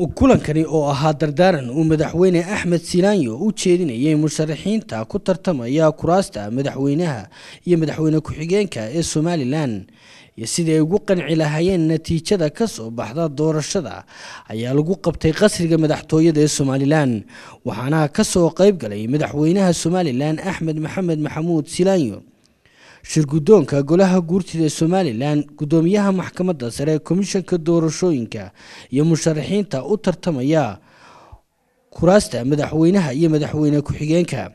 kulankani oo ahaa dardaaran uu madaxweyne Axmed Silaanyo u jeedinayay musharaxiinta ku tartamaya kuraasta madaxweynaha iyo madaxweyne ku-xigeenka ee Somaliland iyo sidii ay ugu qanci lahaayeen natiijada ka soo baxda doorashada ayaa lagu qabtay qasriga madaxtooyada ee Somaliland waxaana ka soo qayb galay madaxweynaha Somaliland Axmed Maxamed Maxamuud Silaanyo shirgudoonka golaha guurtida Somaliland gudoomiyaha maxkamadda sare komishanka doorashooyinka iyo musharaxiinta u tartamaya kuraasta madaxweynaha iyo madaxweyne ku-xigeenka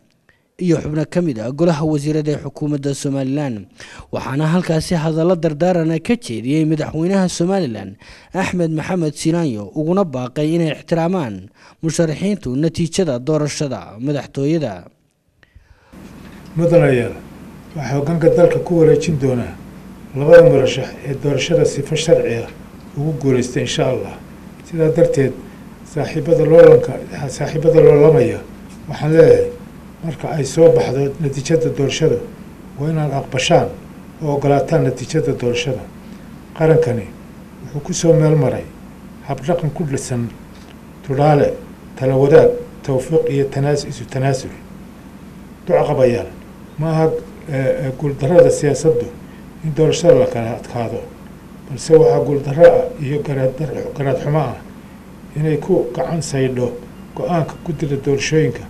iyo xubno kamid ah golaha wasiirada ee xukuumadda Somaliland waxaana halkaasi hadallo dardaaran ka jeediyay madaxweynaha Somaliland Axmed Maxamed Silaanyo uguna baaqay inay ixtiraamaan musharaxiintu natiijada doorashada madaxtooyada mudanayaal waxaa hoggaanka dalka ku wareejin doonaa labada murashax ee doorashada sifo sharci ah ugu guuleystay insha Allah sidaa darteed saaxiibada loolamaya waxaan leeyahay marka ay soo baxdo natiijada doorashada waa inaad aqbashaan oo ogolaataan natiijada doorashada qarankani wuxuu ku soo meel maray habdhaqan ku dhisan tudaale tala wadaag tawfiiq iyo tanaasul duco qabayaan maaha guuldarrada siyaasaddu in doorashada la kala adkaado balse waxaa guuldarro ah iyo garaad xumo ah inay ku gacan saydho go-aanka guddida doorashooyinka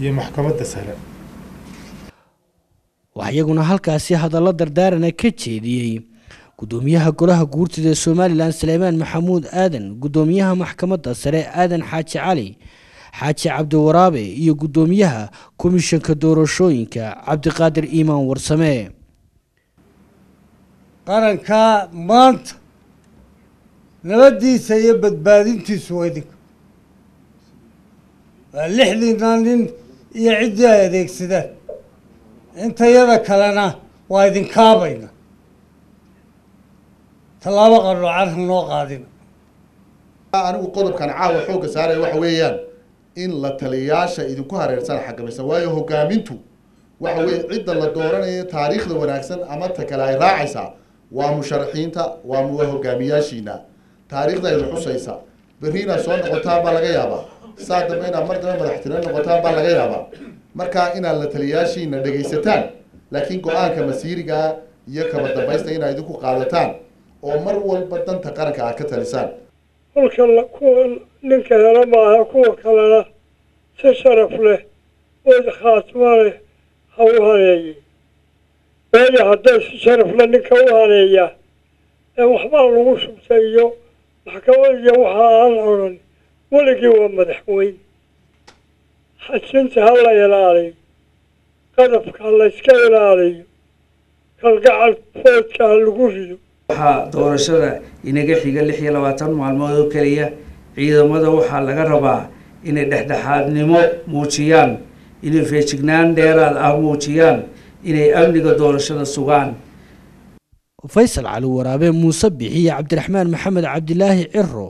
iyo maxkamadda sare waxaa iyaguna halkaasi hadallo dardaarana ka jeediyey gudoomiyaha golaha guurtida ee Somaliland Suleymaan Maxamuud Aadan gudoomiyaha maxkamadda sare Aadan Xaaji Cali Xaaji Cabdi Waraabe iyo gudoomiyaha komishanka doorashooyinka Cabdiqaadir Iimaan Warsame qaranka maanta nabadiisa iyo badbaadintiisu waa idinka waa lixdiina nin iyo ciddii ay adeegsadaan intayada kalena waa idinkaabayna tallaabo qaroocan hanoo qaadina anigu qodobkan caawa xoogga saaraya waxa weeyaan in la taliyaasha idinku hareersan xakamaysan waayo hogaamintu waxa weeye cidda la dooranayo taariikhda wanaagsan ama ta kale ay raacaysaa waa musharaxiinta waa hogaamiyaashiina taariikhda ay xusaysa berriina soo noqotaan baa laga yaabaa saa dambe inaad mar dambe madaxtiro noqotaan baa laga yaabaa markaa inaad la taliyaashiina dhegaysataan laakiin go-aanka masiiriga iyo kaba dambaysta inaad idinku qaadataan oo mar walba danta qaranka aad ka talisaan ninka hela maaha kuwa kalena si sharaf leh oo khaatimo leh ha u haneeyey waayo hadday si sharaf leh ninka u haneeyaa ee waxbaa lagu shubtay iyo maxkamad iyo waxa aan odhan weligii waa madaxweyne xajinta ha la ilaaliyo qadafka ha la iska ilaaliyo kalgacal foodka ha lagu rido waxaa doorashada inaga xiga 26 maalmood oo kaliya ciidamada waxaa laga rabaa inay dhexdhexaadnimo muujiyaan inay feejignaan dheeraad ah muujiyaan inay amniga doorashada sugaan Faysal Cali Waraabe Muuse Bixi Cabdiraxmaan Maxamed Cabdilaahi Cirro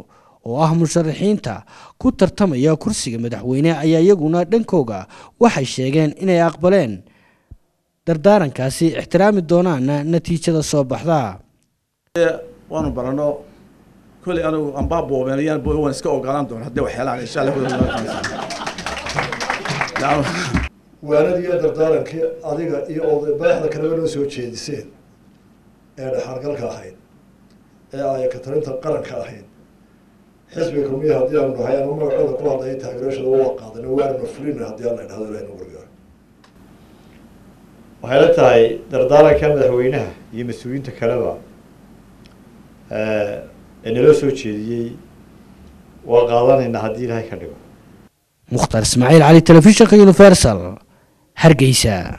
oo ah musharaxiinta ku tartamaya kursiga madaxweyne ayaa iyaguna dhankooga waxay sheegeen inay aqbaleen dardaarankaasi ixtiraami doonaan natiijada soo baxda waanu barano kulli anigu anbaa boobeeyaan waan iska ogolaan doona hadii wax helaan insha Allah waanadiga dardaarankii adiga iyo odaybaaxda kale loo soo jeediseen ee dhaxalgalka ahayd ee ay ka tarinta qaranka ahayd xisbiga kulmiyaha haddii aanu nahay ama magacooda ku hadlaya taageerashada waa qaadana waanu fulina haddii aan la idhahdo ilahay nagu gargaaro waxay la tahay dardaaranka madaxweynaha iyo mas-uuliyiinta kaleba naloo soo jeediyey waa qaadanayna haddii ilaahay ka dhigo Mukhtar Ismaaciil Cali telefishinka Universal Hargeysa.